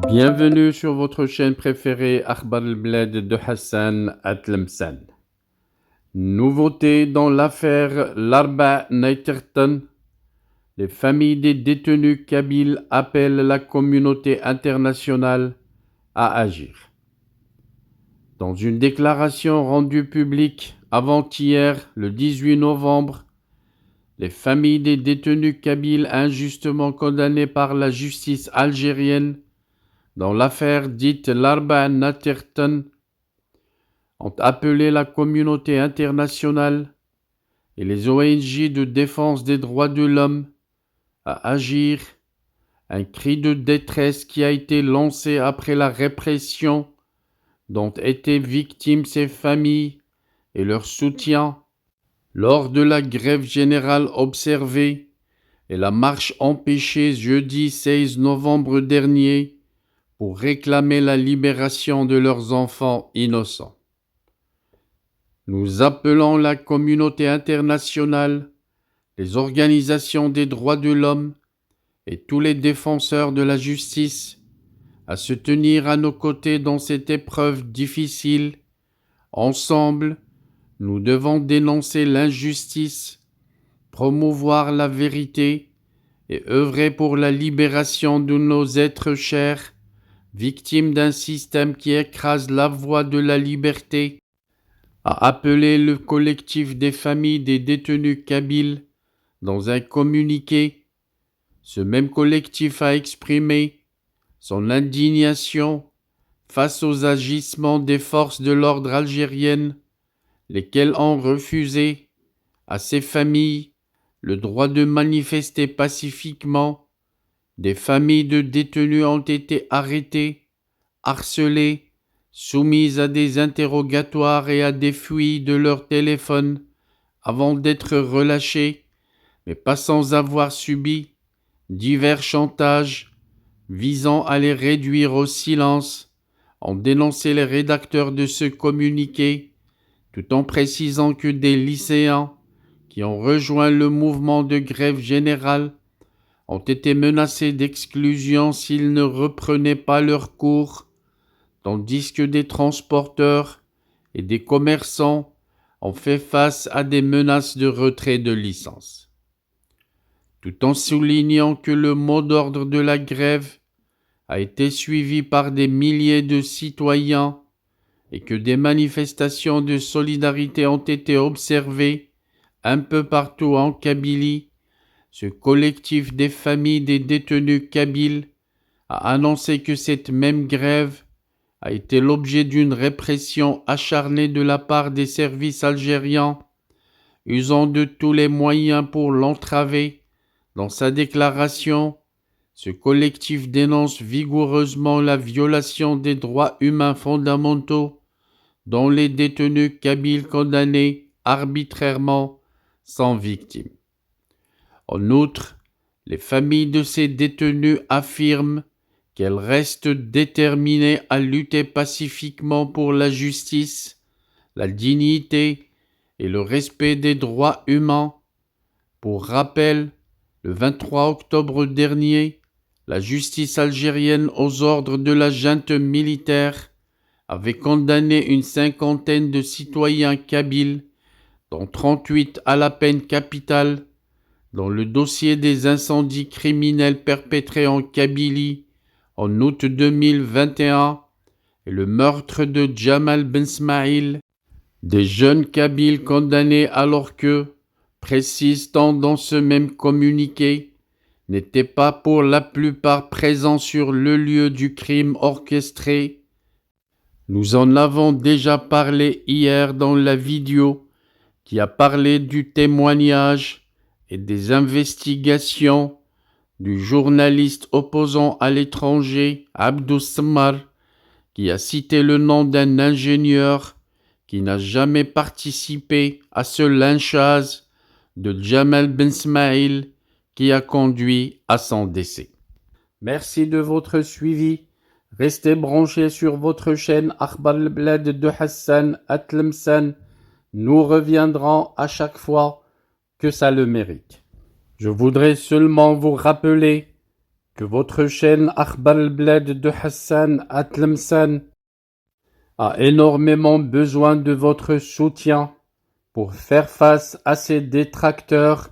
Bienvenue sur votre chaîne préférée Akhbar al-Bled de Hassan Atlemsan. Nouveauté dans l'affaire Larba Naiterton. Les familles des détenus kabyles appellent la communauté internationale à agir. Dans une déclaration rendue publique avant-hier, le 18 novembre, les familles des détenus kabyles injustement condamnés par la justice algérienne dans l'affaire dite Larba Naterton ont appelé la communauté internationale et les ONG de défense des droits de l'homme à agir, un cri de détresse qui a été lancé après la répression dont étaient victimes ces familles et leur soutien lors de la grève générale observée et la marche empêchée jeudi 16 novembre dernier pour réclamer la libération de leurs enfants innocents. Nous appelons la communauté internationale, les organisations des droits de l'homme et tous les défenseurs de la justice à se tenir à nos côtés dans cette épreuve difficile. Ensemble, nous devons dénoncer l'injustice, promouvoir la vérité et œuvrer pour la libération de nos êtres chers, victimes d'un système qui écrase la voix de la liberté, a appelé le collectif des familles des détenus kabyles dans un communiqué. Ce même collectif a exprimé son indignation face aux agissements des forces de l'ordre algériennes, lesquelles ont refusé à ces familles le droit de manifester pacifiquement. Des familles de détenus ont été arrêtées, harcelées, soumises à des interrogatoires et à des fouilles de leur téléphone avant d'être relâchées, mais pas sans avoir subi divers chantages visant à les réduire au silence, ont dénoncé les rédacteurs de ce communiqué, tout en précisant que des lycéens qui ont rejoint le mouvement de grève générale ont été menacés d'exclusion s'ils ne reprenaient pas leurs cours, tandis que des transporteurs et des commerçants ont fait face à des menaces de retrait de licence. Tout en soulignant que le mot d'ordre de la grève a été suivi par des milliers de citoyens et que des manifestations de solidarité ont été observées un peu partout en Kabylie, ce collectif des familles des détenus kabyles a annoncé que cette même grève a été l'objet d'une répression acharnée de la part des services algériens, usant de tous les moyens pour l'entraver. Dans sa déclaration, ce collectif dénonce vigoureusement la violation des droits humains fondamentaux dont les détenus kabyles condamnés arbitrairement sont victimes. En outre, les familles de ces détenus affirment qu'elles restent déterminées à lutter pacifiquement pour la justice, la dignité et le respect des droits humains. Pour rappel, le 23 octobre dernier, la justice algérienne aux ordres de la junte militaire avait condamné une cinquantaine de citoyens kabyles, dont 38 à la peine capitale, dans le dossier des incendies criminels perpétrés en Kabylie en août 2021 et le meurtre de Jamal Ben Smaïl, des jeunes Kabyles condamnés alors que, précise-t-on dans ce même communiqué, n'étaient pas pour la plupart présents sur le lieu du crime orchestré. Nous en avons déjà parlé hier dans la vidéo qui a parlé du témoignage et des investigations du journaliste opposant à l'étranger Abdou Sammar, qui a cité le nom d'un ingénieur qui n'a jamais participé à ce lynchage de Jamal Ben Smaïl qui a conduit à son décès. Merci de votre suivi. Restez branchés sur votre chaîne Akhbar al-Bled de Hassan Atlemsan. Nous reviendrons à chaque fois que ça le mérite. Je voudrais seulement vous rappeler que votre chaîne Akhbar Bled de Hassan Atlemsan a énormément besoin de votre soutien pour faire face à ses détracteurs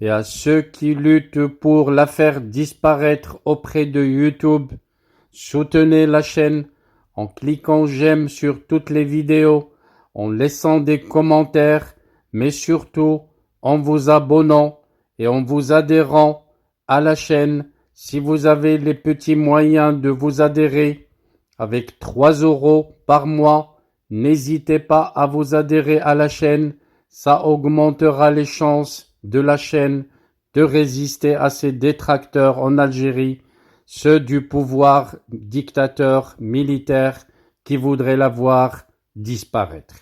et à ceux qui luttent pour la faire disparaître auprès de YouTube. Soutenez la chaîne en cliquant j'aime sur toutes les vidéos, en laissant des commentaires, mais surtout en vous abonnant et en vous adhérant à la chaîne. Si vous avez les petits moyens de vous adhérer avec 3 € par mois, n'hésitez pas à vous adhérer à la chaîne. Ça augmentera les chances de la chaîne de résister à ses détracteurs en Algérie, ceux du pouvoir dictateur militaire qui voudraient la voir disparaître.